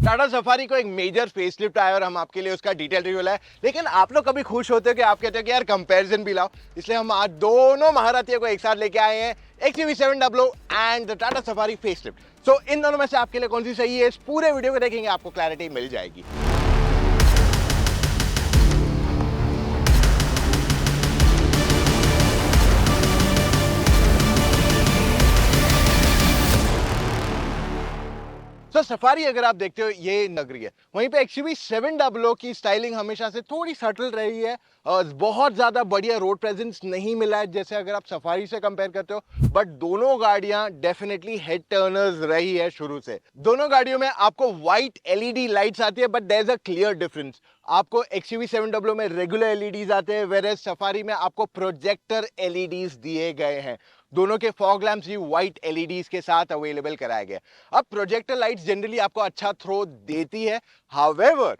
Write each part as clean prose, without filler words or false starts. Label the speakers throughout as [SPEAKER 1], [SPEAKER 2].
[SPEAKER 1] Tata safari को एक major facelift आया और हम आपके लिए उसका डिटेल रिव्यू लाए। लेकिन आप लोग कभी खुश होते हो कि आप कहते हो कि यार कंपैरिजन भी लाओ, इसलिए हम आज दोनों महारथियों को एक साथ लेके आए हैं, XUV700 and the Tata Safari facelift. So इन दोनों में से आपके लिए कौन सी सही है, इस पूरे वीडियो को देखेंगे आपको क्लैरिटी मिल जाएगी। तो सफारी अगर आप देखते हो ये नगरी है, वहीं पे XUV700 की स्टाइलिंग हमेशा से थोड़ी सटल रही है और बहुत ज्यादा बढ़िया रोड प्रेजेंस नहीं मिला है जैसे अगर आप सफारी से कंपेयर करते हो। बट दोनों गाड़ियां डेफिनेटली हेड टर्नर्स रही है शुरू से। दोनों गाड़ियों में आपको व्हाइट एलईडी लाइट्स आती है, but there is a clear difference. आपको XUV700 में रेगुलर एलईडीज आते हैं, वेयरएज सफारी में आपको प्रोजेक्टर एलईडीज दिए गए हैं। दोनों के फॉग लैंप्स भी व्हाइट एलईडीज के साथ अवेलेबल कराए गए। अब प्रोजेक्टर लाइट्स जनरली आपको अच्छा थ्रो देती है, हाउएवर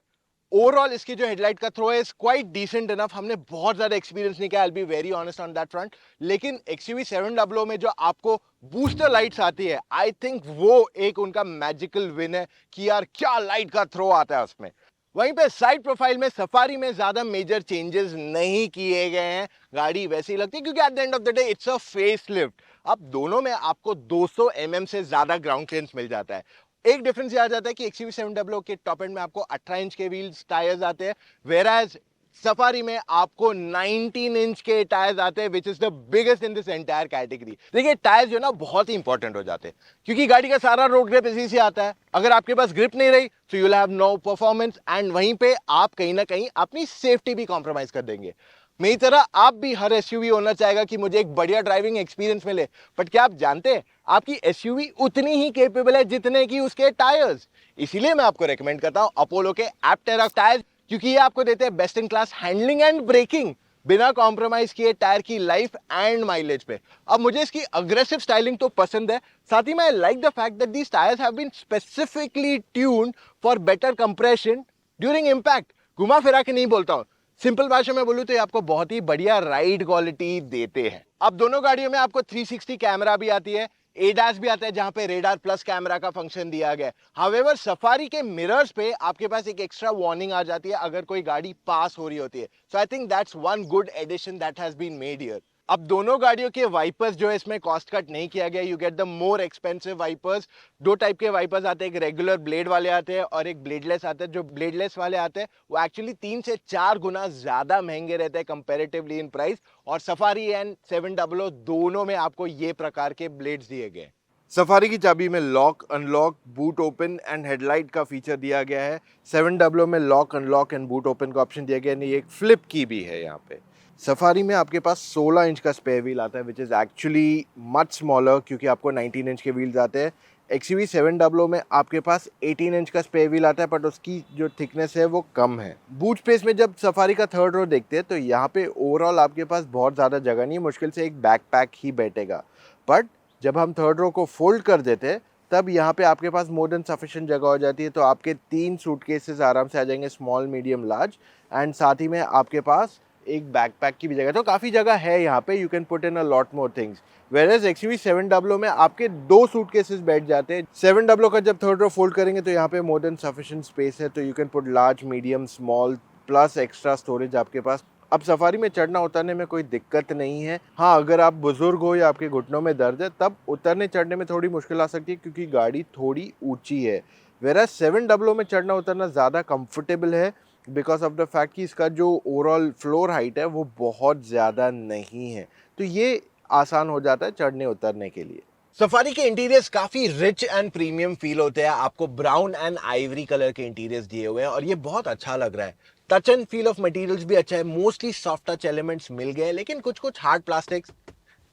[SPEAKER 1] ओवरऑल इसकी जो हेडलाइट का थ्रो है इज क्वाइट डिसेंट इनफ। हमने बहुत ज्यादा एक्सपीरियंस नहीं किया, I will be very honest on that front. लेकिन XUV700 में जो आपको बूस्टर लाइट्स आती है, आई थिंक वो एक उनका मैजिकल विन है कि यार क्या लाइट का थ्रो आता है उसमें। वहीं पे साइड प्रोफाइल में सफारी में ज्यादा मेजर चेंजेस नहीं किए गए हैं, गाड़ी वैसी ही लगती है क्योंकि at the end of the day it's a face lift. अब दोनों में आपको 200 mm से ज्यादा ग्राउंड क्लियरेंस मिल जाता है। एक डिफरेंस ये आ जाता है कि XUV700 के टॉप एंड में आपको 18 इंच के व्हील्स टायर्स आते हैं, वेराज सफारी में आपको 19 इंच के टायर्स आते हैं, which is the biggest in this entire category. देखिए टायर्स जो ना बहुत ही इंपॉर्टेंट हो जाते हैं क्योंकि गाड़ी का सारा रोड ग्रिप इसी से आता है। अगर आपके पास ग्रिप नहीं रही तो you will have no performance and वहीं पे आप कहीं ना कहीं अपनी सेफ्टी भी कॉम्प्रोमाइज कर देंगे। मेरी तरह आप भी हर एसयूवी ओनर चाहेगा कि मुझे एक बढ़िया ड्राइविंग एक्सपीरियंस मिले, बट क्या आप जानते हैं आपकी एसयूवी उतनी ही केपेबल है जितने की उसके टायर्स। इसीलिए मैं आपको रेकमेंड करता हूं अपोलो के एप्टेरा टायर्स, क्योंकि ये आपको देते हैं best in class handling and braking बिना कॉम्प्रोमाइज किए टायर की लाइफ एंड माइलेज पे। अब मुझे इसकी अग्रेसिव स्टाइलिंग तो पसंद है, साथ ही मैं like the fact that these tyres have been specifically tuned for better compression during impact. घुमा फिरा के नहीं बोलता हूं, सिंपल भाषा में बोलूं तो ये आपको बहुत ही बढ़िया राइड क्वालिटी देते हैं। अब दोनों गाड़ियों में आपको 360 कैमरा भी आती है, एडास भी आता है जहां पे रेडार प्लस कैमरा का फंक्शन दिया गया है। हाउएवर सफारी के मिरर्स पे आपके पास एक एक्स्ट्रा वार्निंग आ जाती है अगर कोई गाड़ी पास हो रही होती है। So I think that's one good addition that has been made here. अब दोनों गाड़ियों के वाइपर्स जो है इसमें कॉस्ट कट नहीं किया गया, you get the more expensive wipers. दो टाइप के वाइपर्स आते हैं, एक रेगुलर ब्लेड वाले आते हैं और एक ब्लेडलेस आते हैं। जो ब्लेडलेस वाले आते हैं वो एक्चुअली 3 से 4 गुना ज्यादा महंगे रहते हैं कंपैरेटिवली इन प्राइस, और सफारी एंड 700 दोनों में आपको ये प्रकार के ब्लेड्स दिए गए। सफारी की चाबी में lock unlock boot open and headlight का फीचर दिया गया है। 700 में lock unlock and boot open का ऑप्शन दिया गया है, नहीं एक फ्लिप की भी है यहाँ पे। सफारी में आपके पास 16 इंच का स्पेयर व्हील आता है, which is actually much smaller क्योंकि आपको 19 इंच के व्हील्स आते हैं। XUV700 में आपके पास 18 इंच का स्पेयर व्हील आता है, बट उसकी जो थिकनेस है वो कम है। बूट स्पेस में जब सफारी का थर्ड रो देखते हैं तो यहाँ पे ओवरऑल आपके पास बहुत ज़्यादा जगह नहीं, मुश्किल से एक बैकपैक ही बैठेगा। बट जब हम थर्ड रो को फोल्ड कर देते हैं तब यहाँ पे आपके पास मोर देन सफिशिएंट जगह हो जाती है, तो आपके 3 सूटकेसेस आराम से आ जाएंगे, स्मॉल मीडियम लार्ज, एंड साथ ही में आपके पास एक बैकपैक की भी जगह, तो काफ़ी जगह है यहाँ पे, you can put in a lot more things. Whereas XUV700 में आपके 2 सूटकेसेस बैठ जाते हैं। 700 का जब थर्ड रो फोल्ड करेंगे तो यहाँ पे मोर देन सफिशिएंट स्पेस है, तो you can put large medium small plus extra storage आपके पास। अब सफारी में चढ़ना उतरने में कोई दिक्कत नहीं है। हाँ, अगर आप बुजुर्ग हो या आपके घुटनों में दर्द है तब उतरने चढ़ने में थोड़ी मुश्किल आ सकती है क्योंकि गाड़ी थोड़ी ऊंची है। वेराज 700 में चढ़ना उतरना ज़्यादा कंफर्टेबल है बिकॉज ऑफ द फैक्ट कि इसका जो ओवरऑल फ्लोर हाइट है वो बहुत ज़्यादा नहीं है, तो ये आसान हो जाता है चढ़ने उतरने के लिए। सफारी के इंटीरियर्स काफी रिच एंड प्रीमियम फील होते हैं, आपको ब्राउन एंड आइवरी कलर के इंटीरियर्स दिए हुए हैं और ये बहुत अच्छा लग रहा है। Touch and feel of materials भी अच्छा है, मोस्टली सॉफ्ट टच एलिमेंट्स मिल गए, लेकिन कुछ कुछ हार्ड प्लास्टिक्स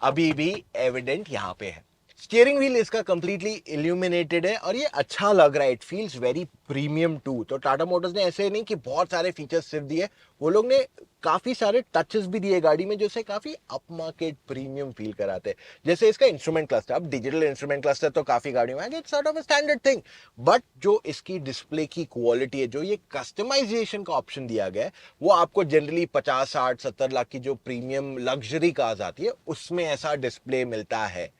[SPEAKER 1] अभी भी एविडेंट यहाँ पे है। स्टीयरिंग व्हील इसका कंप्लीटली इल्यूमिनेटेड है और ये अच्छा लग रहा है, it feels very premium too. तो टाटा मोटर्स ने ऐसे नहीं कि बहुत सारे फीचर्स सिर्फ दिए, वो लोग ने काफी सारे टचेस भी दिए गाड़ी में जो से काफी अप मार्केट प्रीमियम फील कराते हैं। जैसे इसका इंस्ट्रूमेंट क्लस्टर, अब डिजिटल इंस्ट्रूमेंट क्लस्टर तो काफी गाड़ियों में है, it's sort of a standard thing, but जो इसकी डिस्प्ले की क्वालिटी है, जो ये कस्टमाइजेशन का ऑप्शन दिया गया है, वो आपको जनरली 50, 60, 70 लाख की जो प्रीमियम लग्जरी कार्स आती है उसमें ऐसा डिस्प्ले मिलता है।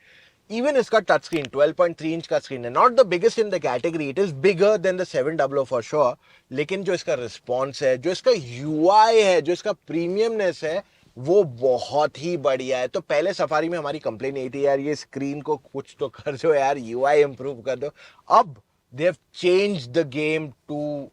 [SPEAKER 1] इवन इसका टच स्क्रीन 12.3 इंच का स्क्रीन है, not the biggest in the category, it is bigger than the 700 for sure, लेकिन जो इसका रिस्पॉन्स है, जो इसका यूआई है, जो इसका प्रीमियमनेस है, वो बहुत ही बढ़िया है। तो पहले सफारी में हमारी कंप्लेन यही थी, यार ये स्क्रीन को कुछ तो कर दो यार, यूआई इंप्रूव कर दो। अब they have changed the game to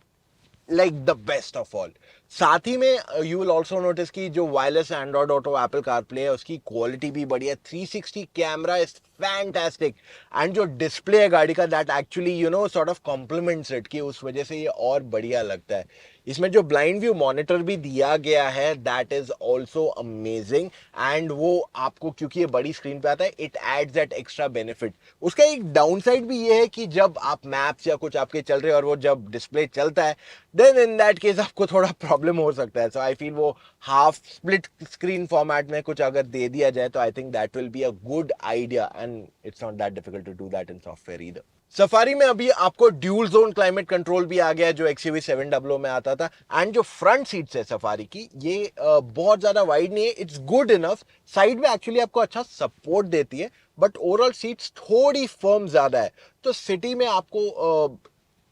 [SPEAKER 1] like the best of all. साथ ही में यू विल ऑल्सो नोटिस कि जो wireless Android Auto Apple CarPlay है उसकी क्वालिटी भी बढ़िया है। 360 कैमरा इज फैंटास्टिक, एंड जो डिस्प्ले है गाड़ी का, that actually you know sort of complements it, कि उस वजह से ये और बढ़िया लगता है। इसमें जो ब्लाइंड व्यू मॉनिटर भी दिया गया है, that is also amazing, and वो आपको, क्योंकि ये बड़ी स्क्रीन पे आता है, it adds that extra benefit. उसका एक डाउन साइड भी ये है कि जब आप मैप्स या कुछ आपके चल रहे हैं और वो जब डिस्प्ले चलता है, देन इन दैट केस आपको थोड़ा प्रॉब्लम हो सकता है। सो आई फील वो हाफ स्प्लिट स्क्रीन फॉर्मेट में कुछ अगर दे दिया जाए तो I think that will be a good idea, and it's not that difficult to do that in software either. Safari में अभी आपको ड्यूल जोन क्लाइमेट कंट्रोल भी आ गया है, जो XUV 700 में आता था। एंड जो फ्रंट सीट्स है सफारी की, ये बहुत ज्यादा वाइड नहीं है, इट्स गुड इनफ। साइड में एक्चुअली आपको अच्छा सपोर्ट देती है, बट ओवरऑल सीट्स थोड़ी फर्म ज्यादा है। तो सिटी में आपको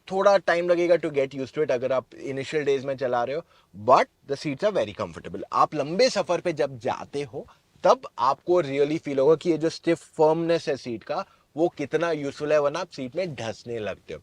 [SPEAKER 1] थोड़ा टाइम लगेगा to get used to it अगर आप इनिशियल डेज में चला रहे हो, but the seats are very comfortable. आप लंबे सफर पे जब जाते हो तब आपको रियली फील होगा कि ये जो स्टिफ फर्मनेस है सीट का, वो कितना यूजफुल है, वरना आप सीट में ढसने लगते हो।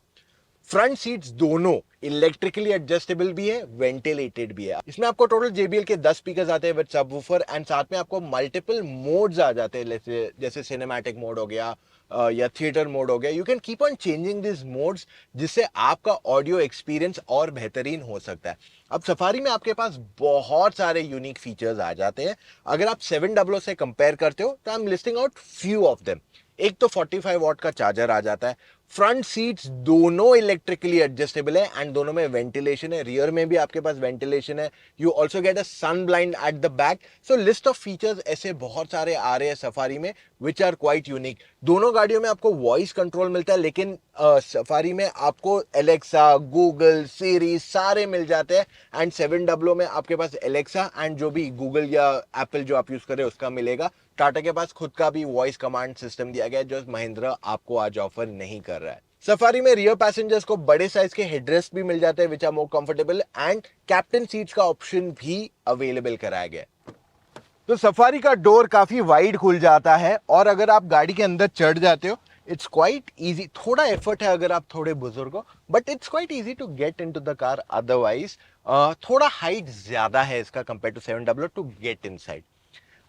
[SPEAKER 1] फ्रंट सीट्स दोनों इलेक्ट्रिकली एडजस्टेबल भी है, वेंटिलेटेड भी है। इसमें आपको टोटल JBL के 10 स्पीकर्स आते हैं विद सबवूफर, एंड साथ में आपको मल्टीपल मोड्स आ जाते हैं, जैसे सिनेमैटिक मोड हो गया या थिएटर मोड हो गया। You can keep on changing this modes, जिससे आपका ऑडियो एक्सपीरियंस और बेहतरीन हो सकता है। अब सफारी में आपके पास बहुत सारे यूनिक फीचर्स आ जाते हैं। अगर आप 700 से कंपेयर करते हो तो I am listing out few of them. एक तो 45 वॉट का चार्जर आ जाता है। फ्रंट सीट्स दोनों इलेक्ट्रिकली एडजस्टेबल है, एंड दोनों में वेंटिलेशन है। रियर में भी आपके पास वेंटिलेशन है। You also get a sun blind at the back. So list of features ऐसे बहुत सारे आ रहे हैं सफारी में, विच आर क्वाइट यूनिक। दोनों गाड़ियों में आपको वॉइस कंट्रोल मिलता है, लेकिन सफारी में आपको एलेक्सा, गूगल, सीरी सारे मिल जाते हैं, एंड 700 में आपके पास एलेक्सा एंड जो भी गूगल या एप्पल जो आप यूज करें उसका मिलेगा। टाटा के पास खुद का भी वॉइस कमांड सिस्टम दिया गया है, जो महिंद्रा आपको आज ऑफर नहीं कर रहा है। सफारी में रियर पैसेंजर्स को बड़े साइज के हेडरेस्ट भी मिल जाते हैं, which are more comfortable, and captain seats का ऑप्शन भी अवेलेबल कराया गया है। तो सफारी का डोर काफी वाइड खुल जाता है, और अगर आप गाड़ी के अंदर चढ़ जाते हो, इट्स क्वाइट इजी। थोड़ा एफर्ट है अगर आप थोड़े बुजुर्ग हो, but it's quite easy to get into the car. Otherwise थोड़ा हाइट ज्यादा है इसका compare to 700 to get inside.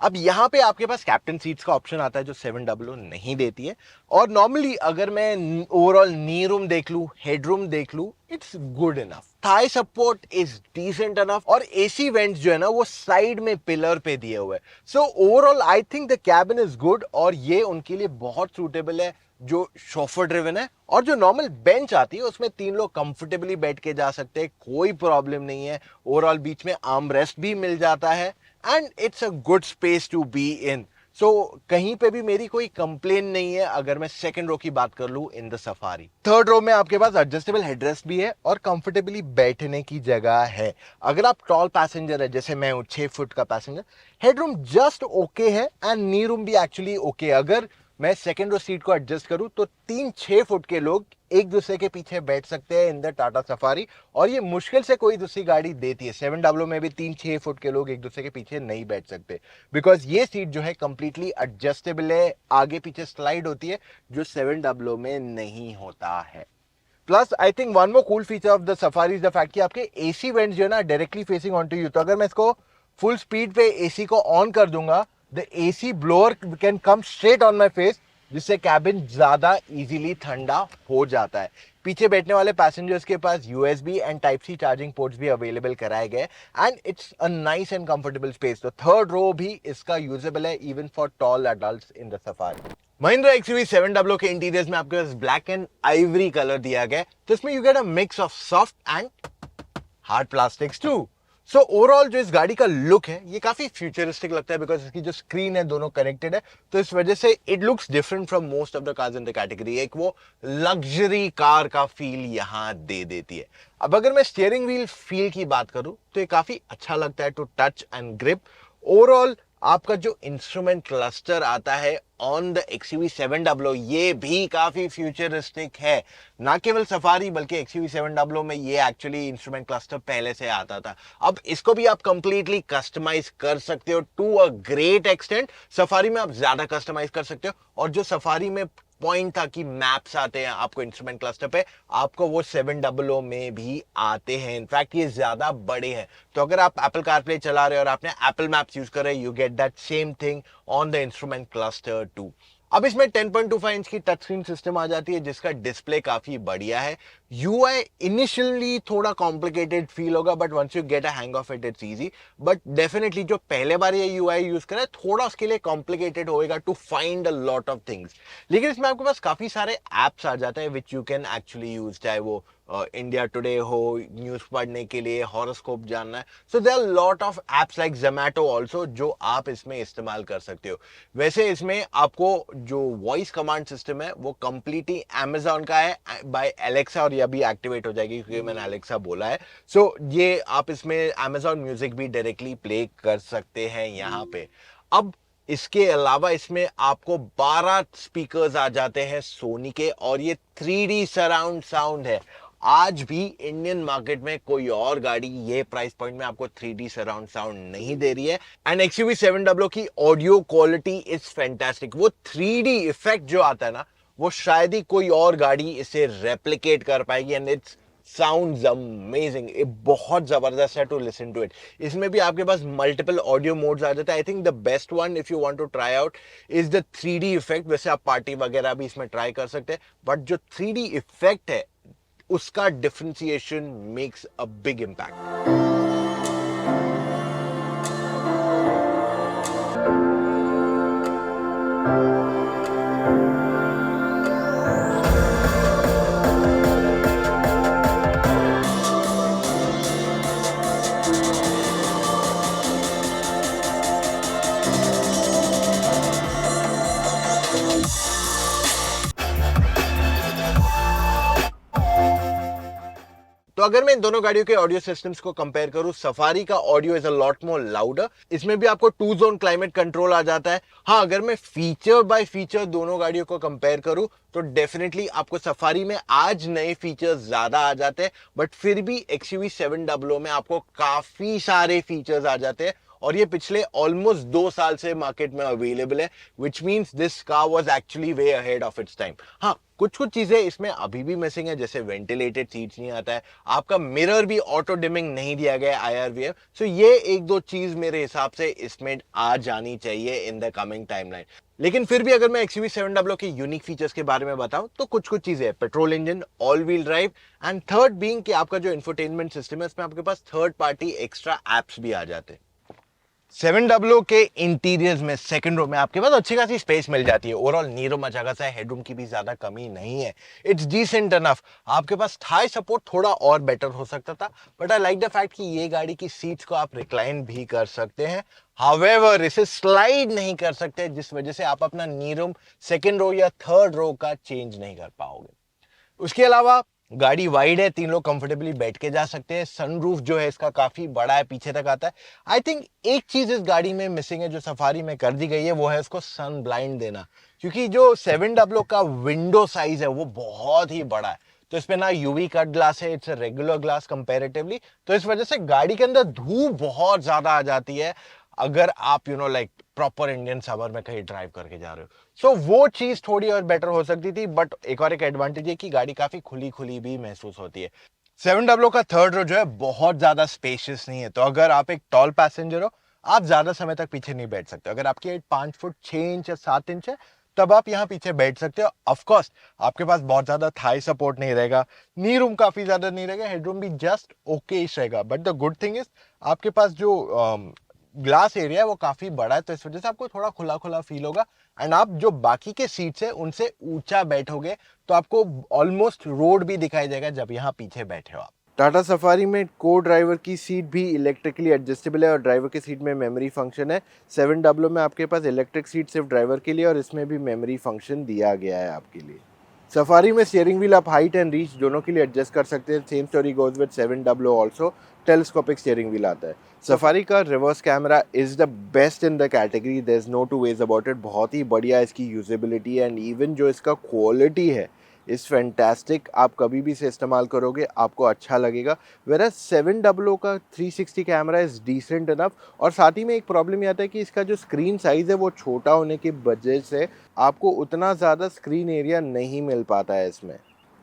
[SPEAKER 1] अब यहाँ पे आपके पास कैप्टन सीट्स का ऑप्शन आता है, जो 700 नहीं देती है। और नॉर्मली अगर मैं ओवरऑल नी रूम देख लूं, हेड रूम देख लूं, it's good enough. Thigh support is decent enough, और AC वेंट्स जो है ना, वो साइड में पिलर पे दिए हुए। So overall I think the cabin is good, और ये उनके लिए बहुत सूटेबल है जो शोफर ड्रिवन है। और जो नॉर्मल बेंच आती है उसमें 3 लोग कंफर्टेबली बैठ के जा सकते हैं, कोई प्रॉब्लम नहीं है। ओवरऑल बीच में आर्म रेस्ट भी मिल जाता है, and it's a good space to be in. So कहीं पे भी मेरी कोई कंप्लेन नहीं है अगर मैं सेकंड रो की बात कर लूं in the Safari. Third row में आपके पास एडजस्टेबल हेडरेस्ट भी है और कंफर्टेबली बैठने की जगह है। अगर आप टॉल पैसेंजर है, जैसे मैं हूं 6 फुट का पैसेंजर, हेडरूम जस्ट ओके है, एंड नी रूम भी एक्चुअली ओके। अगर मैं सेकंड रो सीट को एडजस्ट करूं तो 3-6 फुट के लोग एक दूसरे के पीछे बैठ सकते हैं इन द टाटा सफारी, और ये मुश्किल से कोई दूसरी गाड़ी देती है। 700 में भी 3-6 फुट के लोग एक दूसरे के पीछे नहीं बैठ सकते, बिकॉज ये सीट जो है कंप्लीटली एडजस्टेबल है, आगे पीछे स्लाइड होती है, जो 700 में नहीं होता है। Plus I think one more cool feature of the Safari is the fact कि आपके AC वेंट्स जो है ना, directly facing on to you. तो अगर मैं इसको फुल स्पीड पे AC को ऑन कर दूंगा, the AC blower can come straight on my face, जिससे कैबिन ज्यादा इजीली ठंडा हो जाता है। पीछे बैठने वाले पैसेंजर्स के पास USB and Type-C charging ports भी अवेलेबल कराए गए, and it's a nice and comfortable space. तो थर्ड रो भी इसका यूजेबल है even for tall adults in the Safari. Mahindra XUV 700 के इंटीरियर्स में आपके पास ब्लैक एंड आइवरी कलर दिया गया है, तो इसमें you get a mix of soft and hard plastics too. So overall जो इस गाड़ी का लुक है, ये काफी फ्यूचरिस्टिक लगता है, बिकॉज इसकी जो स्क्रीन है दोनों कनेक्टेड है, तो इस वजह से it looks different from most of the cars in the category. एक वो लग्जरी कार का फील यहां दे देती है। अब अगर मैं स्टीयरिंग व्हील फील की बात करूं तो ये काफी अच्छा लगता है to touch and grip. Overall आपका जो इंस्ट्रूमेंट क्लस्टर आता है ऑन द XUV700 ये भी काफी फ्यूचरिस्टिक है। ना केवल सफारी बल्कि XUV700 में ये एक्चुअली इंस्ट्रूमेंट क्लस्टर पहले से आता था। अब इसको भी आप कंप्लीटली कस्टमाइज कर सकते हो to a great extent. Safari में आप ज्यादा कस्टमाइज कर सकते हो, और जो सफारी में पॉइंट था कि मैप्स आते हैं आपको इंस्ट्रूमेंट क्लस्टर पे, आपको वो 700 में भी आते हैं। इनफैक्ट ये ज्यादा बड़े हैं। तो अगर आप एप्पल कारप्ले चला रहे हो और आपने एप्पल मैप्स यूज कर रहे हो, you get that same thing on the instrument cluster too. अब इसमें 10.25 इंच की टच स्क्रीन सिस्टम आ जाती है जिसका डिस्प्ले काफी बढ़िया है। यूआई इनिशियली थोड़ा कॉम्प्लिकेटेड फील होगा, but once you get a hang of it it's easy. But definitely जो पहले बार ये यूआई यूज करे थोड़ा उसके लिए कॉम्प्लिकेटेड होएगा to find a lot of things. लेकिन इसमें आपके पास काफी सारे एप्स आ जाते हैं which you can actually use, चाहे वो इंडिया टुडे हो, न्यूज पढ़ने के लिए, हॉरोस्कोप जानना है। So there are lot of apps like Zomato also जो आप इसमें इस्तेमाल कर सकते हो। वैसे इसमें आपको जो वॉइस कमांड सिस्टम है वो कंप्लीटली अमेजॉन का है बाय एलेक्सा, और ये भी एक्टिवेट हो जाएगी क्योंकि मैंने एलेक्सा बोला है। सो ये आप इसमें अमेजॉन म्यूजिक भी डायरेक्टली प्ले कर सकते हैं यहाँ पे। अब इसके अलावा इसमें आपको 12 स्पीकर्स आ जाते हैं सोनी के, और ये 3D सराउंड साउंड है। आज भी इंडियन मार्केट में कोई और गाड़ी ये प्राइस पॉइंट में आपको 3D सराउंड साउंड नहीं दे रही है। एंड XUV700 की ऑडियो क्वालिटी इज फैंटास्टिक। वो 3D इफेक्ट जो आता है ना, वो शायद ही कोई और गाड़ी इसे रेप्लिकेट कर पाएगी, एंड इट्स साउंड्स अमेजिंग। ये बहुत जबरदस्त है टू लिसन टू इट। इसमें भी आपके पास मल्टीपल ऑडियो मोड्स आ जाते हैं। I think the best one if you want to try out is the 3D effect. वैसे आप पार्टी वगैरह भी इसमें ट्राई कर सकते हैं, बट जो 3D इफेक्ट है उसका differentiation makes a big impact. तो अगर मैं इन दोनों गाड़ियों के ऑडियो सिस्टम्स को कंपेयर करूं, सफारी का audio is a lot more louder. इसमें भी आपको 2 जोन क्लाइमेट कंट्रोल आ जाता है। हाँ, अगर मैं फीचर बाय फीचर दोनों गाड़ियों को कंपेयर करूं तो डेफिनेटली आपको सफारी में आज नए फीचर्स ज्यादा आ जाते हैं, बट फिर भी XUV700 में आपको काफी सारे फीचर्स आ जाते हैं, और ये पिछले ऑलमोस्ट 2 साल से मार्केट में अवेलेबल है, which means this car was actually way ahead of its time. हाँ, कुछ कुछ चीजें इसमें अभी भी मिसिंग है, जैसे वेंटिलेटेड सीट्स नहीं आता है, आपका मिरर भी ऑटो डिमिंग नहीं दिया गया IRVM। सो ये एक दो चीज मेरे हिसाब से इसमें आ जानी चाहिए इन द कमिंग टाइमलाइन। लेकिन फिर भी अगर मैं XUV700 के यूनिक फीचर्स के बारे में बताऊं तो कुछ कुछ चीजें, petrol engine, all wheel drive, and third being कि आपका जो इंफोटेनमेंट सिस्टम है इसमें आपके पास थर्ड पार्टी एक्स्ट्रा एप्स भी आ जाते हैं। 700 के इंटीरियर्स में सेकंड रो में आपके पास अच्छी खासी स्पेस मिल जाती है। ओवरऑल नी रूम अच्छा खासा है, हेडरूम की भी ज्यादा कमी नहीं है। It's decent enough. आपके पास थाई सपोर्ट थोड़ा और बेटर हो सकता था, but I like the fact कि ये गाड़ी की सीट्स को आप रिक्लाइन भी कर सकते हैं। हाउएवर इसे स्लाइड नहीं कर सकते, जिस वजह से आप अपना नी रूम सेकंड रो या थर्ड रो का चेंज नहीं कर पाओगे। उसके अलावा गाड़ी वाइड है, 3 लोग कंफर्टेबली बैठ के जा सकते हैं। सनरूफ जो है इसका काफी बड़ा है, पीछे तक आता है। आई थिंक एक चीज इस गाड़ी में मिसिंग है जो सफारी में कर दी गई है, वो है उसको सन ब्लाइंड देना, क्योंकि जो 700 का विंडो साइज है वो बहुत ही बड़ा है। तो इसमें ना यूवी कट ग्लास है, इट्स रेगुलर ग्लास कंपैरेटिवली, तो इस वजह से गाड़ी के अंदर धूप बहुत ज्यादा आ जाती है अगर आप लाइक प्रॉपर इंडियन समर में कहीं ड्राइव करके जा रहे हो। सो वो चीज थोड़ी और बेटर हो सकती थी, बट एक और एक एडवांटेज है कि गाड़ी काफी खुली खुली भी महसूस होती है। 700 का थर्ड रो जो है बहुत ज्यादा स्पेशियस नहीं है, तो अगर आप एक टॉल पैसेंजर हो आप ज्यादा समय तक पीछे नहीं बैठ सकते। अगर आपकी हाइट 5 फुट 6 इंच या 7 इंच है तब आप यहाँ पीछे बैठ सकते हो। ऑफकोर्स आपके पास बहुत ज्यादा थाई सपोर्ट नहीं रहेगा, नी रूम काफी ज्यादा नहीं रहेगा, हेडरूम भी जस्ट ओके रहेगा, but the good thing is आपके पास जो ग्लास एरिया है वो काफी बड़ा है, तो इस वजह से आपको थोड़ा खुला खुला फील होगा। एंड आप जो बाकी के सीट्स है उनसे ऊंचा बैठोगे तो आपको ऑलमोस्ट रोड भी दिखाई देगा जब यहाँ पीछे बैठे हो आप। टाटा सफारी में को ड्राइवर की सीट भी इलेक्ट्रिकली एडजस्टेबल है और ड्राइवर की सीट में मेमोरी फंक्शन है। 700 में आपके पास इलेक्ट्रिक सीट सिर्फ ड्राइवर के लिए, और इसमें भी मेमोरी फंक्शन दिया गया है आपके लिए। सफारी में स्टीयरिंग व्हील आप हाइट एंड रीच दोनों के लिए एडजस्ट कर सकते हैं। Same story goes with 700 also. Telescopic steering wheel आता है। सफारी का reverse camera is the best in the category, there is no two ways about it. बहुत ही बढ़िया इसकी यूजेबिलिटी एंड इवन जो इसका क्वालिटी है इज़ फैंटास्टिक। आप कभी भी इसे इस्तेमाल करोगे आपको अच्छा लगेगा। वेराज 700 का 360 कैमरा इज़ डिसेंट इनफ। और साथ ही में एक प्रॉब्लम ये आता है कि इसका जो स्क्रीन साइज़ है वो छोटा होने की वजह से आपको उतना ज़्यादा स्क्रीन एरिया नहीं मिल पाता है इसमें।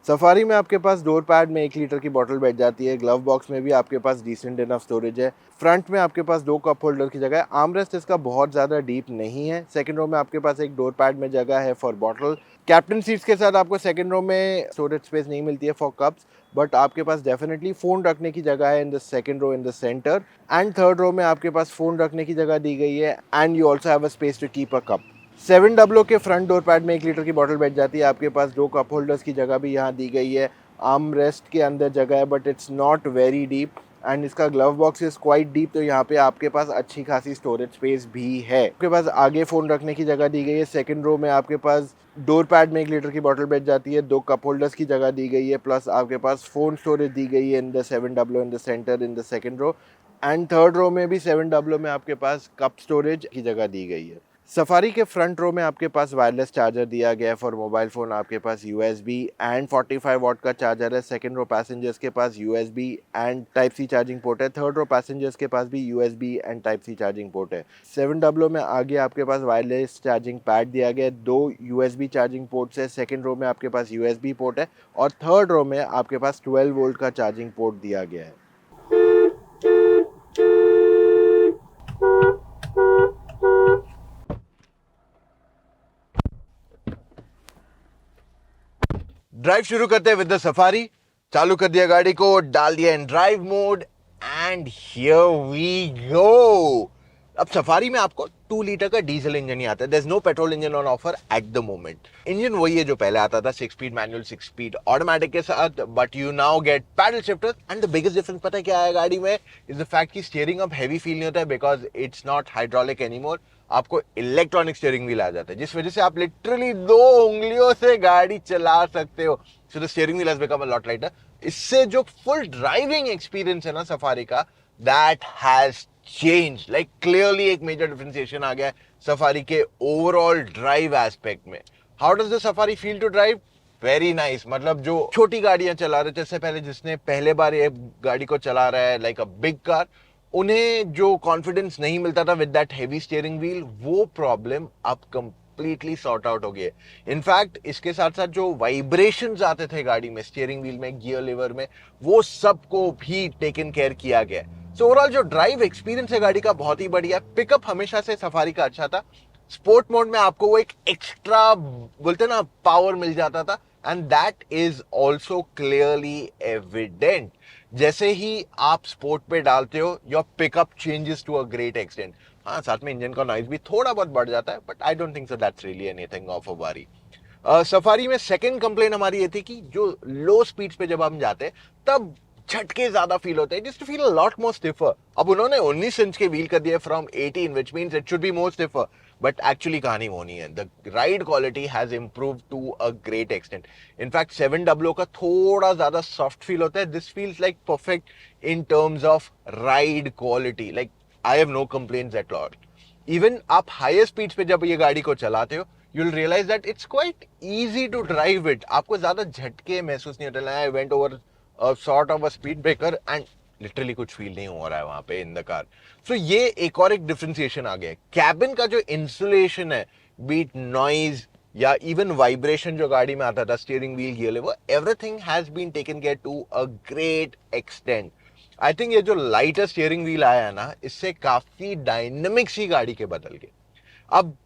[SPEAKER 1] सफारी में आपके पास डोर पैड में 1 लीटर की बोतल बैठ जाती है। ग्लव बॉक्स में भी आपके पास डिसेंट इनफ स्टोरेज है। फ्रंट में आपके पास 2 कप होल्डर की जगह है। आर्मरेस्ट इसका बहुत ज़्यादा डीप नहीं है। सेकंड रो में आपके पास एक डोर पैड में जगह है फॉर बॉटल। कैप्टन सीट्स के साथ आपको सेकंड रो में स्टोरेज स्पेस नहीं मिलती है फॉर कप्स, बट आपके पास डेफिनेटली फ़ोन रखने की जगह है in the second row in the centre. And third row में आपके पास फ़ोन रखने की जगह दी गई है and you also have a space to keep a cup. 700 के फ्रंट डोर पैड में 1 लीटर की बोतल बैठ जाती है। आपके पास 2 कप होल्डर्स की जगह भी यहाँ दी गई है। आर्म रेस्ट के अंदर जगह है but it's not very deep and इसका glove box is quite deep, तो यहाँ पे आपके पास अच्छी खासी स्टोरेज स्पेस भी है। आपके पास आगे फ़ोन रखने की जगह दी गई है। सेकंड रो में आपके पास डोर पैड में 1 लीटर की बोतल बैठ जाती है। 2 कप होल्डर्स की जगह दी गई है, प्लस आपके पास फ़ोन स्टोरेज दी गई है in the 700 in the centre in the second row. And third row में भी 700 में आपके पास कप स्टोरेज की जगह दी गई है। सफारी के फ्रंट रो में आपके पास वायरलेस चार्जर दिया गया है फॉर मोबाइल फ़ोन। आपके पास यूएसबी एंड 45 वॉट का चार्जर है। सेकंड रो पैसेंजर्स के पास USB and type C charging port है। थर्ड रो पैसेंजर्स के पास भी USB and type C charging port है। 700 में आगे आपके पास वायरलेस चार्जिंग पैड दिया गया है। 2 यूएसबी चार्जिंग पोर्ट्स है। सेकंड रो में आपके पास यूएसबी पोर्ट है और थर्ड रो में आपके पास 12 वोल्ट का चार्जिंग पोर्ट दिया गया है। ड्राइव शुरू करते हैं विद द सफारी। चालू कर दिया गाड़ी को, डाल दिया in drive mode and here we go. अब सफारी में आपको 2 लीटर का डीजल इंजन ही आता है। There is no petrol engine on offer at the moment. Engine वही है जो पहले आता था, 6 स्पीड मैनुअल 6 स्पीड ऑटोमेटिक के साथ, but you now get pedal shifter. And the biggest difference पता है क्या है गाड़ी में, इज द फैक्ट कि स्टीयरिंग अब हैवी फील नहीं होता है because it's not hydraulic anymore. आपको इलेक्ट्रॉनिक स्टीयरिंग व्हील आ जाता है जिस वजह से आप लिटरली 2 उंगलियों से गाड़ी चला सकते हो। So the steering wheel has become a lot lighter. इससे जो फुल ड्राइविंग एक्सपीरियंस है ना सफारी का, that has change. Like clearly एक मेजर डिफरेंशिएशन आ गया है सफारी के ओवरऑल ड्राइव एस्पेक्ट में। How does the Safari feel to drive? Very nice. मतलब जो छोटी गाड़ियां चला रहे थे इससे पहले, जिसने पहले बार ये गाड़ी को चला रहा है लाइक अ बिग कार, उन्हें जो कॉन्फिडेंस नहीं मिलता था with that heavy steering wheel, वो प्रॉब्लम अब कंप्लीटली सॉर्ट आउट हो गई है। इनफैक्ट इसके साथ साथ जो वाइब्रेशंस आते थे गाड़ी में, स्टीयरिंग व्हील में, गियर लीवर में, वो सबको भी टेकन केयर किया गया है। सो ओवरऑल जो ड्राइव एक्सपीरियंस है गाड़ी का बहुत ही बढ़िया। पिकअप हमेशा से सफारी का अच्छा था। स्पोर्ट मोड में आपको वो एक एक्स्ट्रा बोलते ना पावर मिल जाता था and that is also clearly evident. जैसे ही आप स्पोर्ट पे डालते हो your pickup changes to a great extent. हाँ, साथ में इंजन का नॉइज भी थोड़ा बहुत बढ़ जाता है but I don't think so that's really anything of a worry. Safari में सेकंड कंप्लेन हमारी ये थी कि जो लो स्पीड्स पे जब हम जाते हैं तब झटके ज्यादा फील होते हैं, just feel a lot more stiffer. अब उन्होंने 19 इंच के व्हील कर दिए from 18, which means it should be more stiffer, but actually कहानी वो नहीं है। The ride quality has improved to a great extent. In fact 700 का थोड़ा ज्यादा सॉफ्ट फील होता है। This feels like perfect in terms of ride quality. Like I have no complaints at all. Even आप हायर स्पीड्स पे जब ये गाड़ी को चलाते हो, you'll realize that it's quite easy to drive it. आपको ज्यादा झटके महसूस नहीं होते। I went over a sort of a speed breaker and literally कुछ फील नहीं हो रहा है वहां पे इन द कार। सो ये एक और एक डिफरेंशिएशन आ गया। कैबिन का जो इंसुलेशन है, बीट नॉइज या इवन वाइब्रेशन जो गाड़ी में आता था, steering wheel, gear lever, everything has been taken care to a great extent. I think ये जो लाइटर स्टीयरिंग व्हील आया है ना, इससे काफी डायनेमिक्स ही गाड़ी के बदल गए। अब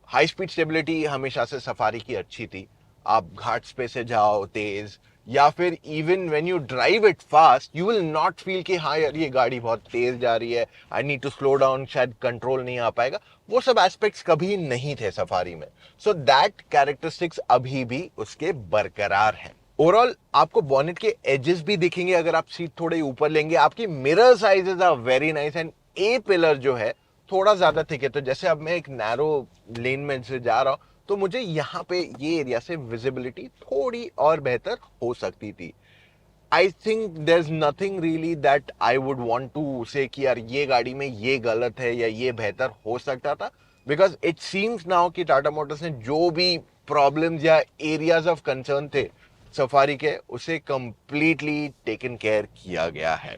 [SPEAKER 1] हाई स्पीड स्टेबिलिटी हमेशा से सफारी की अच्छी थी। आप घाट्स पे से जाओ तेज, या फिर even when you drive it fast, you will not feel कि हाँ यार ये गाड़ी बहुत तेज जा रही है, I need to slow down, शायद कंट्रोल नहीं आ पाएगा। वो सब एस्पेक्ट्स कभी नहीं थे सफारी में। सो दैट कैरेक्टरिस्टिक्स अभी भी उसके बरकरार हैं। ओवरऑल आपको बॉनेट के एजेस भी दिखेंगे अगर आप सीट थोड़े ऊपर लेंगे। आपकी mirror sizes are very nice and A pillar जो है थोड़ा ज्यादा थिक है। तो जैसे अब मैं एक नैरो लेन में से जा रहा हूं तो मुझे यहाँ पे ये एरिया से विजिबिलिटी थोड़ी और बेहतर हो सकती थी। I think there is nothing really that I would want to say कि यार ये गाड़ी में ये गलत है या ये बेहतर हो सकता था, बिकॉज इट सीम्स नाउ कि टाटा मोटर्स ने जो भी प्रॉब्लम्स या एरियाज ऑफ कंसर्न थे सफारी के, उसे कंप्लीटली टेकन केयर किया गया है.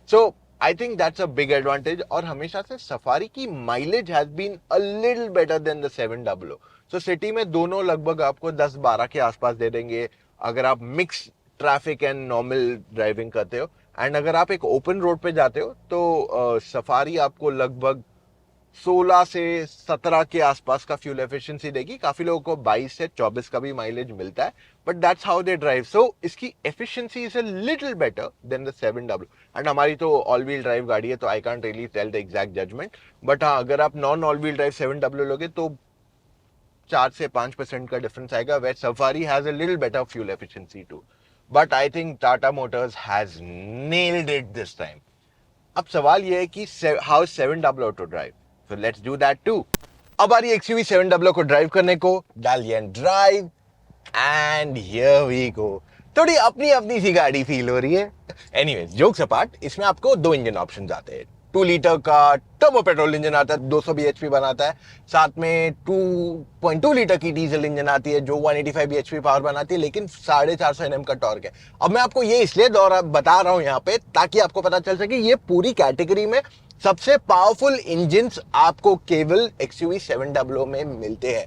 [SPEAKER 1] So I think that's a big advantage. और हमेशा से सफारी की mileage has been a little better than the 700. So city में दोनों लगभग आपको 10-12 के आसपास दे देंगे अगर आप mix traffic and normal driving करते हो. एंड अगर आप एक ओपन रोड पे जाते हो तो सफारी आपको लगभग 16 से 17 के आसपास का फ्यूल एफिशिएंसी देगी. काफी लोगों को 22 से 24 का भी माइलेज मिलता है, but that's how they drive. So इसकी efficiency is a little better than the 700. And हमारी तो ऑल व्हील ड्राइव गाड़ी है, तो I can't really tell the exact judgement. But हाँ, अगर आप नॉन ऑल व्हील ड्राइव 700 लोगे तो 4 से 5% का डिफरेंस आएगा, where Safari has a little better fuel efficiency too. But I think Tata Motors has nailed it this time. अब सवाल यह है कि how 700 to drive. So let's do that too. अब आ रही एक्सयूवी 700 को ड्राइव करने को. डालिए and drive, and here we go. थोड़ी अपनी अपनी सी गाड़ी फील हो रही है. एनीवेज, जोक्स अपार्ट, इसमें आपको 2 इंजन ऑप्शंस आते हैं. 2 लीटर का टर्बो पेट्रोल इंजन आता है, 200 bhp बनाता है. साथ में 2.2 लीटर की डीजल इंजन आती है जो 185 bhp पावर बनाती है, लेकिन 450 Nm का टॉर्क है. अब मैं आपको ये इसलिए बता रहा हूं यहाँ पे ताकि आपको पता चल सके ये पूरी कैटेगरी में सबसे पावरफुल इंजन आपको केवल एक्सयूवी 700 में मिलते हैं.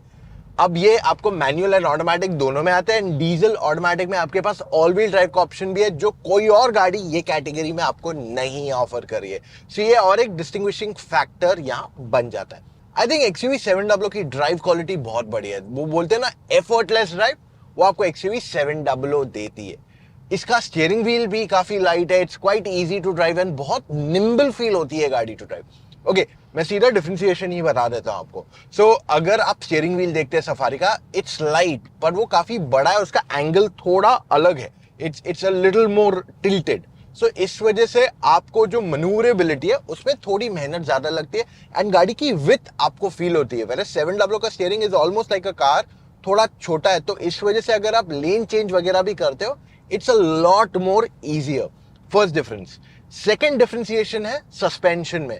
[SPEAKER 1] अब ये आपको मैनुअल एंड ऑटोमेटिक दोनों में आते हैं. डीजल ऑटोमेटिक में आपके पास ऑल व्हील ड्राइव का ऑप्शन भी है, जो कोई और गाड़ी ये कैटेगरी में आपको नहीं ऑफर कर रही है. सो ये और एक डिस्टिंग्विशिंग फैक्टर यहाँ बन जाता है. आई थिंक एक्सयूवी 700 की ड्राइव क्वालिटी बहुत बढ़िया है. वो बोलते हैं ना एफर्टलेस ड्राइव, वो आपको एक्सयूवी 700 देती है. इसका स्टीयरिंग व्हील भी काफी लाइट है. It's quite easy to drive and बहुत निम्बल फील होती है गाड़ी टू ड्राइव. ओके, मैं सीधा डिफरेंशिएशन ही बता देता हूं आपको. सो अगर आप स्टीयरिंग व्हील देखते हैं सफारी का, इट्स लाइट पर वो काफी बड़ा है, उसका एंगल थोड़ा अलग है. It's a little more tilted. So इस वजह से आपको जो मनूवरेबिलिटी है उसमें थोड़ी मेहनत ज्यादा लगती है एंड गाड़ी की विड्थ आपको फील होती है. वैसे 700 का steering is almost like a car, थोड़ा छोटा है, तो इस वजह से अगर आप लेन चेंज वगैरह भी करते हो, it's a lot more easier. First difference. Second differentiation है सस्पेंशन में.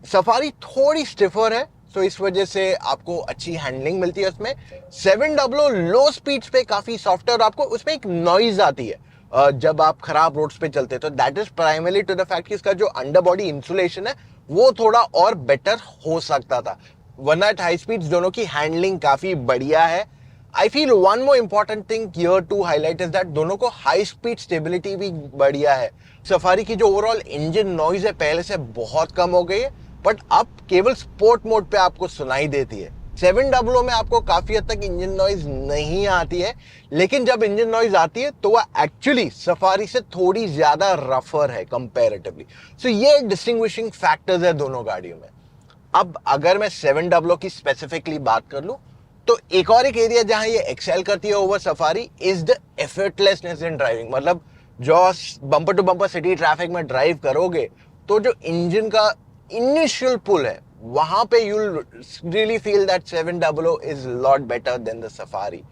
[SPEAKER 1] सफारी थोड़ी स्टिफर है, तो इस वजह से आपको अच्छी हैंडलिंग मिलती है उसमें. 700 लो स्पीड्स पे काफी सॉफ्ट है और आपको उसमें एक नॉइज आती है जब आप खराब रोड्स पे चलते हैं. तो that is primarily to the fact कि इसका जो अंडर बॉडी इंसुलेशन है वो थोड़ा और बेटर हो सकता था, वरना एट हाई स्पीड्स दोनों की हैंडलिंग काफी बढ़िया है. I feel one more important thing here to highlight is that दोनों को हाई स्पीड स्टेबिलिटी भी बढ़िया है. सफारी की जो ओवरऑल इंजन नॉइज है पहले से बहुत कम हो गई है, बट अब केवल स्पोर्ट मोड पे आपको सुनाई देती है. 700 में आपको काफी हद तक इंजन नॉइज नहीं आती है, लेकिन जब इंजन नॉइज आती है तो वह एक्चुअली सफारी से थोड़ी ज्यादा रफर है कंपैरेटिवली. सो ये डिस्टिंग्विशिंग फैक्टर्स है दोनों गाड़ियों में. अब अगर मैं 700 की स्पेसिफिकली बात कर लूं, तो एक और एक एरिया जहां ये एक्सेल करती है over Safari is the effortlessness in driving. मतलब जो bumper to bumper city traffic में ड्राइव करोगे तो जो इंजन का इनिशियल पुल है वहां पे you really feel that 700 is lot better than the Safari.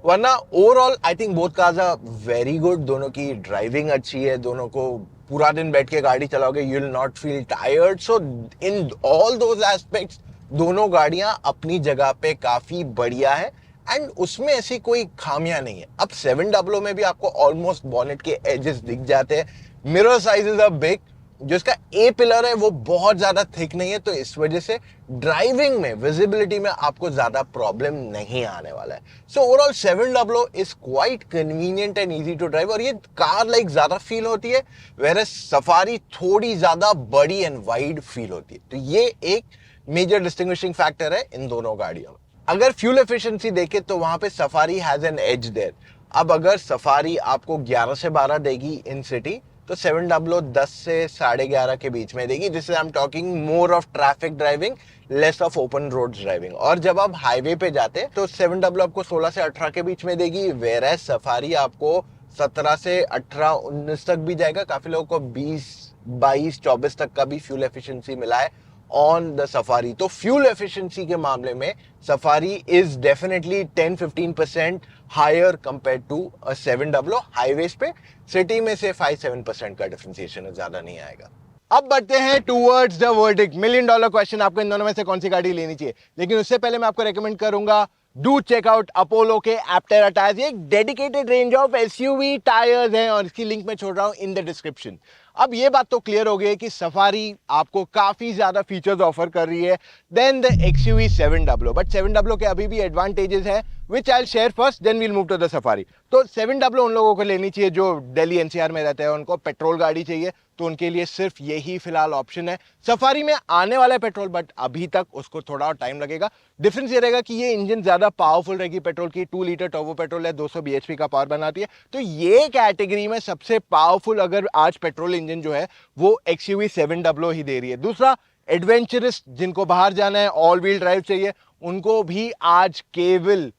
[SPEAKER 1] वरना overall I think both cars are very good. दोनों की ड्राइविंग अच्छी है, दोनों को पूरा दिन बैठ के गाड़ी चलाओगे you will not feel tired. So in all those aspects दोनों गाड़ियां अपनी जगह पे काफी बढ़िया है एंड उसमें ऐसी कोई खामियां नहीं है. अब 700 में भी आपको ऑलमोस्ट बॉनेट के एजेस दिख जाते हैं. Mirror sizes are big. जो इसका ए पिलर है वो बहुत ज्यादा थिक नहीं है, तो इस वजह से ड्राइविंग में विजिबिलिटी में आपको ज्यादा प्रॉब्लम नहीं आने वाला है. So overall 700 is quite convenient and easy to drive और ये कार लाइक ज्यादा फील होती है, वेयर सफारी थोड़ी ज्यादा बड़ी एंड वाइड फील होती है. तो ये एक मेजर डिस्टिंग्विशिंग फैक्टर है इन दोनों गाड़ियों में. अगर फ्यूल एफिशिएंसी देखे तो वहां पे Safari has an edge there. अब अगर सफारी आपको 11 से 12 देगी इन सिटी, तो 700 10 से 11:30 के बीच में देगी. This I am talking more of traffic driving, less of open road driving. और जब आप हाईवे पे जाते हैं तो 700 आपको 16 से 18 के बीच में देगी, वेयर एज सफारी आपको 17 से 18 19 तक भी जाएगा. काफी लोगों को 20 22 24 तक का भी फ्यूल एफिशिएंसी मिला है ऑन द सफारी. तो फ्यूल एफिशिएंसी के मामले में Safari is definitely 10-15% higher compare to a 700 highways पे। सिटी में से 5-7% का डिफरेंशिएशन है, ज्यादा नहीं आएगा। अब बढ़ते हैं towards the verdict. Million dollar question, आपको इन दोनों में से कौन सी गाड़ी लेनी चाहिए, लेकिन उससे पहले मैं आपको रेकमेंड करूंगा डू चेक आउट अपोलो के एप्टेरा टायर्स। ये एक dedicated range of SUV tyres हैं और इसकी लिंक मैं छोड़ रहा हूं इन द डिस्क्रिप्शन। अब ये बात तो क्लियर हो गई है कि सफारी आपको काफी ज्यादा फीचर्स ऑफर कर रही है देन द एक्सयूवी 700, बट 700 के अभी भी एडवांटेजेस हैं which I share first, then we'll move to the Safari. तो 700 उन लोगों को लेनी चाहिए जो दिल्ली एनसीआर में रहते हैं, उनको पेट्रोल गाड़ी चाहिए, तो उनके लिए सिर्फ यही फिलहाल ऑप्शन है। सफारी में आने वाला है पेट्रोल, बट अभी तक उसको थोड़ा और टाइम लगेगा। डिफरेंस ये रहेगा कि ये इंजन ज्यादा पावरफुल रहेगी पेट्रोल की, 2 लीटर टर्बो पेट्रोल है, 200 bhp का पावर बनाती है। तो ये कैटेगरी में सबसे पावरफुल अगर आज पेट्रोल इंजन जो है वो एक्सयूवी 700 ही दे रही है। दूसरा, एडवेंचरस जिनको बाहर जाना है, ऑल व्हील ड्राइव चाहिए, उनको भी आज केवल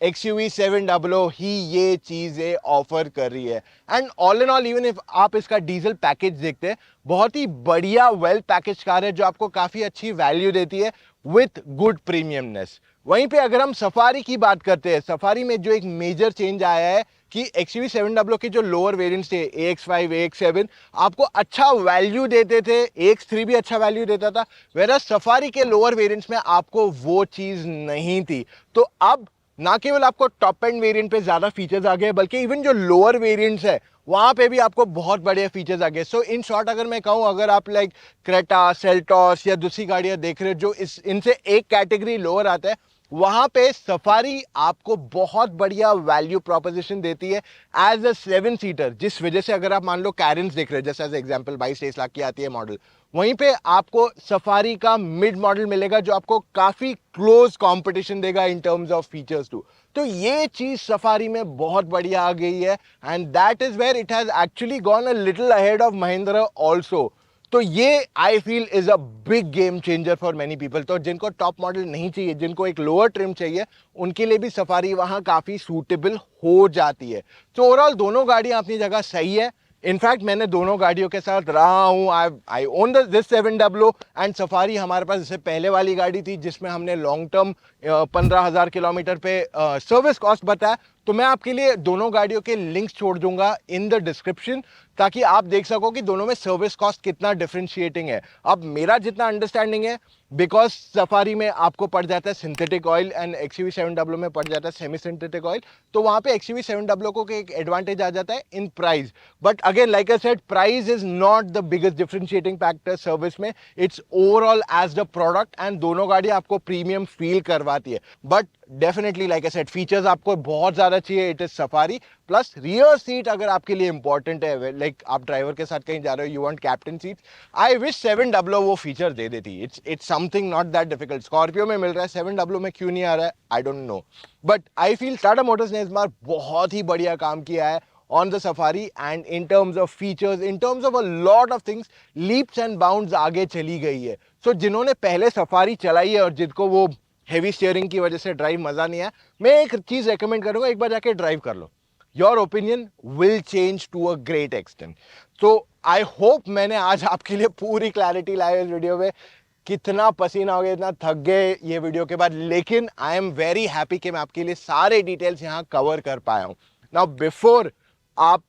[SPEAKER 1] एक्सयूवी 700 ही ये चीजें ऑफर कर रही है। And all in all, even if आप इसका डीजल पैकेज देखते हैं, बहुत ही बढ़िया वेल पैकेज कार है जो आपको काफी अच्छी वैल्यू देती है विथ गुड प्रीमियमनेस। वहीं पे अगर हम सफारी की बात करते हैं, सफारी में जो एक मेजर चेंज आया है कि एक्सयूवी 700 के जो लोअर वेरिएंट्स थे AX5, AX7 आपको अच्छा वैल्यू देते थे, AX3 भी अच्छा वैल्यू देता था, वेरस सफारी के लोअर वेरिएंट्स में आपको वो चीज नहीं थी। तो अब ना केवल आपको टॉप एंड वेरिएंट पे ज्यादा फीचर्स आ गए, बल्कि इवन जो लोअर वेरिएंट्स है वहां पे भी आपको बहुत बड़े फीचर्स आ गए। सो इन शॉर्ट अगर मैं कहूं, अगर आप लाइक क्रेटा, सेल्टॉस या दूसरी गाड़ियां देख रहे हो जो इनसे एक कैटेगरी लोअर आता है, वहां पे सफारी आपको बहुत बढ़िया वैल्यू प्रोपोजिशन देती है एज अ 7 सीटर, जिस वजह से अगर आप मान लो कैरेंस देख रहे हो, जैसे एज एग्जांपल 22-23 लाख की आती है मॉडल, वहीं पे आपको सफारी का मिड मॉडल मिलेगा जो आपको काफी क्लोज कंपटीशन देगा in terms of features too. तो ये चीज सफारी में बहुत बढ़िया आ गई है and that is where it has actually gone a little ahead of Mahindra also. तो ये I feel is a big game changer for many people. तो जिनको टॉप मॉडल नहीं चाहिए, जिनको एक लोअर ट्रिम चाहिए, उनके लिए भी सफारी वहां काफी सूटेबल हो जाती है। तो ओवरऑल दोनों गाड़ियां अपनी जगह सही है। इनफैक्ट मैंने दोनों गाड़ियों के साथ रहा हूं, आई ओन दिस 700 एंड सफारी हमारे पास इससे पहले वाली गाड़ी थी जिसमें हमने लॉन्ग टर्म 15,000 किलोमीटर पे सर्विस कॉस्ट बताया। तो मैं आपके लिए दोनों गाड़ियों के लिंक्स छोड़ दूंगा इन द डिस्क्रिप्शन, ताकि आप देख सको कि दोनों में सर्विस कॉस्ट कितना डिफरेंशिएटिंग है। अब मेरा जितना अंडरस्टैंडिंग है, बिकॉज सफारी में आपको पड़ जाता है सिंथेटिक ऑयल एंड एक्सयूवी 700 में पड़ जाता है सेमी सिंथेटिक ऑयल, तो वहां पे एक्सयूवी 700 को एक एडवांटेज आ जाता है in price. But again like I said, price is not the biggest differentiating factor service में, it's overall as the product. And दोनों गाड़ी आपको प्रीमियम फील करवाती है। But definitely like I said, features आपको बहुत ज्यादा चाहिए, it is Safari. Plus rear seat अगर आपके लिए इंपॉर्टेंट है, लाइक आप ड्राइवर के साथ कहीं जा रहे हो, you want captain seat, I wish 700 वो फीचर दे देती। It's something not that difficult. Scorpio में मिल रहा है, 700 में क्यों नहीं आ रहा है, I don't know. But I feel Tata Motors ने इस बार बहुत ही बढ़िया काम किया है on the Safari, and in terms of features, in terms of a lot of things, leaps and bounds आगे चली गई है। So जिन्होंने पहले सफारी चलाई है और जिनको वो हेवी स्टीयरिंग की वजह से ड्राइव मजा नहीं आया, मैं एक चीज रेकमेंड करूंगा, एक बार जाके ड्राइव कर लो, your opinion will change to a great extent. तो आई होप मैंने आज आपके लिए पूरी क्लैरिटी लाई इस वीडियो में। कितना पसीना हो गया, इतना थक गए ये वीडियो के बाद, लेकिन आई एम वेरी हैप्पी कि मैं आपके लिए सारे डिटेल्स यहाँ कवर कर पाया हूँ। नाउ बिफोर आप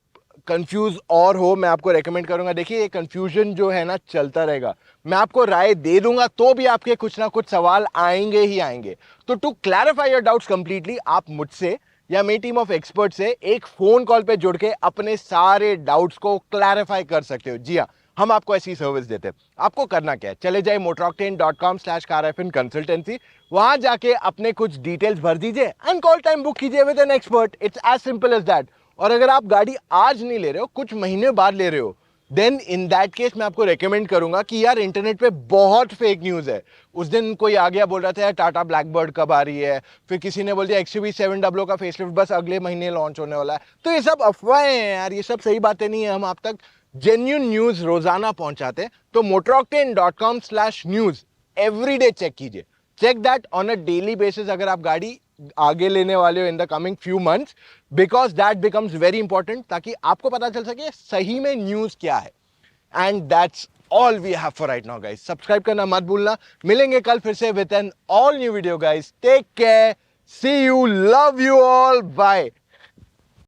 [SPEAKER 1] कंफ्यूज और हो, मैं आपको रेकमेंड करूंगा, देखिए ये कंफ्यूजन जो है ना चलता रहेगा, मैं आपको राय दे दूंगा तो भी आपके कुछ ना कुछ सवाल आएंगे ही आएंगे। तो to clarify your doubts completely, आप मुझसे या मेरी टीम ऑफ एक्सपर्ट से एक फोन कॉल पे जुड़ के अपने सारे डाउट्स को क्लैरिफाई कर सकते हो। जी हाँ, हम आपको ऐसी सर्विस देते हैं। आपको करना क्या है, चले जाए motoroctane.com/car-consultancy, वहां जाके अपने कुछ डिटेल्स भर दीजिए एंड कॉल टाइम बुक कीजिए with an expert. It's as simple as that. और अगर आप गाड़ी आज नहीं ले रहे हो, कुछ महीने बाद ले रहे हो, देन इन दैट केस मैं आपको रेकमेंड करूंगा कि यार इंटरनेट पे बहुत फेक न्यूज है। उस दिन कोई आ गया बोल रहा था यार टाटा ब्लैकबर्ड कब आ रही है, फिर किसी ने बोल दिया एक्सयूवी 700 का फेसलिफ्ट बस अगले महीने लॉन्च होने वाला है। तो ये सब अफवाहें हैं यार, ये सब सही बातें नहीं है। हम आप तक जेन्युइन न्यूज रोजाना पहुंचाते हैं। तो motoroctane.com/news एवरीडे चेक कीजिए, check that on a daily basis अगर आप गाड़ी आगे लेने वाले हो in the coming few months, because that becomes very important, ताकि आपको पता चल सके सही में न्यूज क्या है। And that's all we have for right now guys. Subscribe करना मत भूलना। मिलेंगे कल फिर से with an all new video guys. Take care, See you, love you all, bye.